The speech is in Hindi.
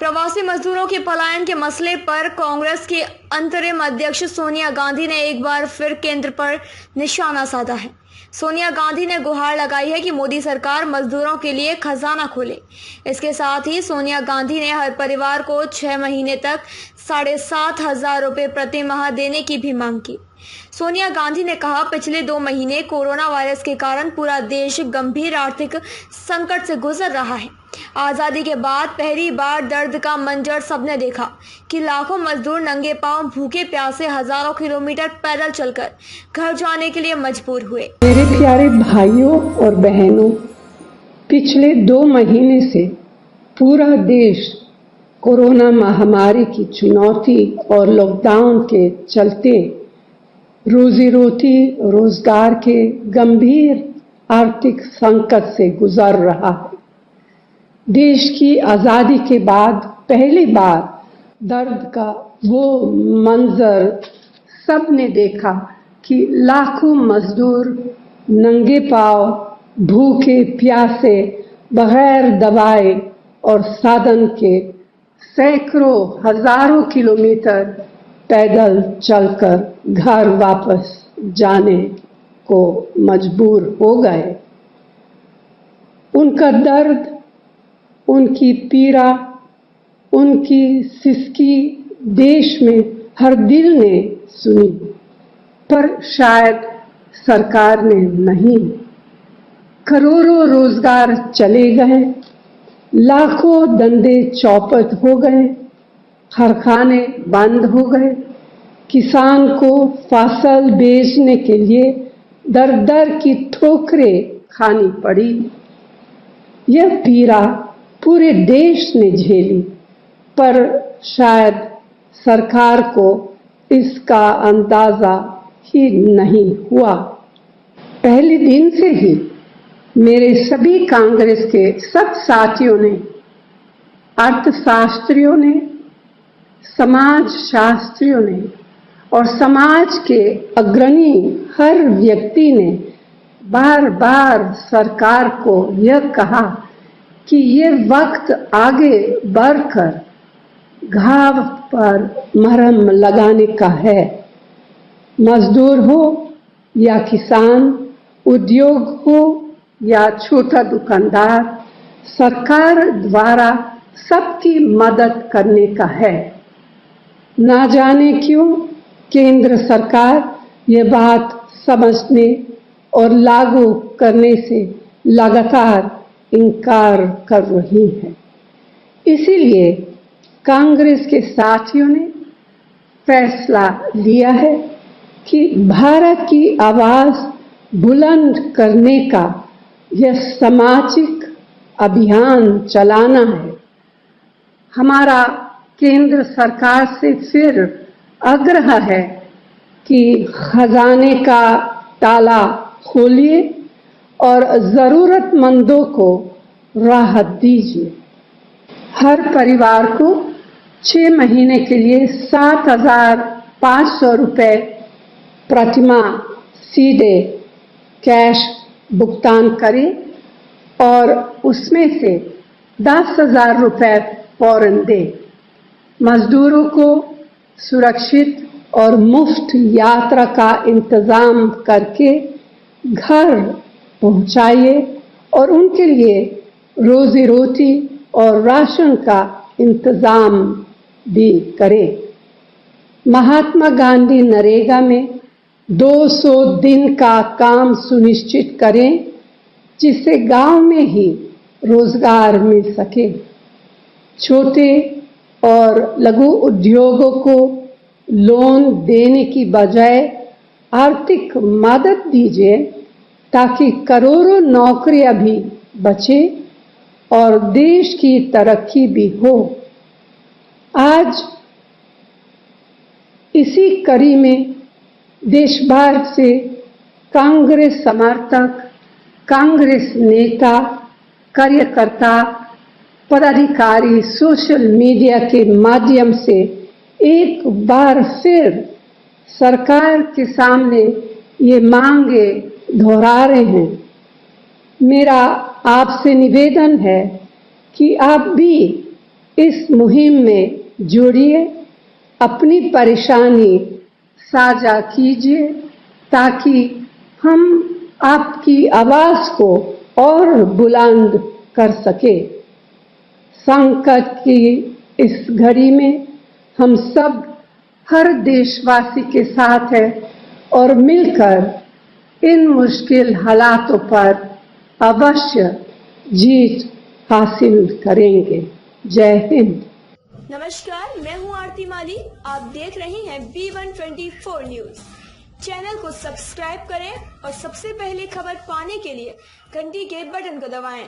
प्रवासी मजदूरों के पलायन के मसले पर कांग्रेस की अंतरिम अध्यक्ष सोनिया गांधी ने एक बार फिर केंद्र पर निशाना साधा है। सोनिया गांधी ने गुहार लगाई है कि मोदी सरकार मजदूरों के लिए खजाना खोले। इसके साथ ही सोनिया गांधी ने हर परिवार को 6 महीने तक 7,500 रुपये प्रति माह देने की भी मांग की। सोनिया गांधी ने कहा, पिछले 2 महीने कोरोना वायरस के कारण पूरा देश गंभीर आर्थिक संकट से गुजर रहा है। आज़ादी के बाद पहली बार दर्द का मंजर सबने देखा कि लाखों मजदूर नंगे पांव भूखे प्यासे हजारों किलोमीटर पैदल चलकर घर जाने के लिए मजबूर हुए। मेरे प्यारे भाइयों और बहनों, पिछले 2 महीने से पूरा देश कोरोना महामारी की चुनौती और लॉकडाउन के चलते रोजी रोटी रोजगार के गंभीर आर्थिक संकट से गुजर रहा है। देश की आज़ादी के बाद पहली बार दर्द का वो मंजर सबने देखा कि लाखों मजदूर नंगे पांव भूखे प्यासे बगैर दवाई और साधन के सैकड़ों हजारों किलोमीटर पैदल चलकर घर वापस जाने को मजबूर हो गए। उनका दर्द, उनकी पीड़ा, उनकी सिसकी देश में हर दिल ने सुनी, पर शायद सरकार ने नहीं। करोड़ों रोजगार चले गए, लाखों धंधे चौपट हो गए, कारखाने बंद हो गए, किसान को फसल बेचने के लिए दर दर की ठोकरें खानी पड़ी। यह पीड़ा पूरे देश ने झेली, पर शायद सरकार को इसका अंदाजा ही नहीं हुआ। पहले दिन से ही मेरे सभी कांग्रेस के सब साथियों ने, अर्थशास्त्रियों ने, समाज शास्त्रियों ने और समाज के अग्रणी हर व्यक्ति ने बार बार सरकार को यह कहा कि ये वक्त आगे बढ़कर घाव पर मरहम लगाने का है। मजदूर हो या किसान, उद्योग हो या छोटा दुकानदार, सरकार द्वारा सबकी मदद करने का है। ना जाने क्यों केंद्र सरकार ये बात समझने और लागू करने से लगातार इनकार कर रही है। इसीलिए कांग्रेस के साथियों ने फैसला लिया है कि भारत की आवाज बुलंद करने का यह सामाजिक अभियान चलाना है। हमारा केंद्र सरकार से फिर आग्रह है कि खजाने का ताला खोलिए और जरूरतमंदों को राहत दीजिए। हर परिवार को 6 महीने के लिए 7,500 रुपये प्रतिमाह सीधे कैश भुगतान करें और उसमें से 10,000 रुपये फौरन दें। मजदूरों को सुरक्षित और मुफ्त यात्रा का इंतजाम करके घर पहुंचाइए और उनके लिए रोजी रोटी और राशन का इंतजाम भी करें। महात्मा गांधी नरेगा में 200 दिन का काम सुनिश्चित करें, जिससे गांव में ही रोजगार मिल सके। छोटे और लघु उद्योगों को लोन देने की बजाय आर्थिक मदद दीजिए, ताकि करोड़ों नौकरियां भी बचे और देश की तरक्की भी हो। आज इसी कड़ी में देश भर से कांग्रेस समर्थक, कांग्रेस नेता, कार्यकर्ता, पदाधिकारी सोशल मीडिया के माध्यम से एक बार फिर सरकार के सामने ये मांगे दोहरा रहे हैं। मेरा आपसे निवेदन है कि आप भी इस मुहिम में जुड़िए, अपनी परेशानी साझा कीजिए ताकि हम आपकी आवाज को और बुलंद कर सके। संकट की इस घड़ी में हम सब हर देशवासी के साथ हैं और मिलकर इन मुश्किल हालातों पर अवश्य जीत हासिल करेंगे। जय हिंद। नमस्कार, मैं हूं आरती माली। आप देख रहे हैं B124 न्यूज। चैनल को सब्सक्राइब करें और सबसे पहले खबर पाने के लिए घंटी के बटन को दबाएं।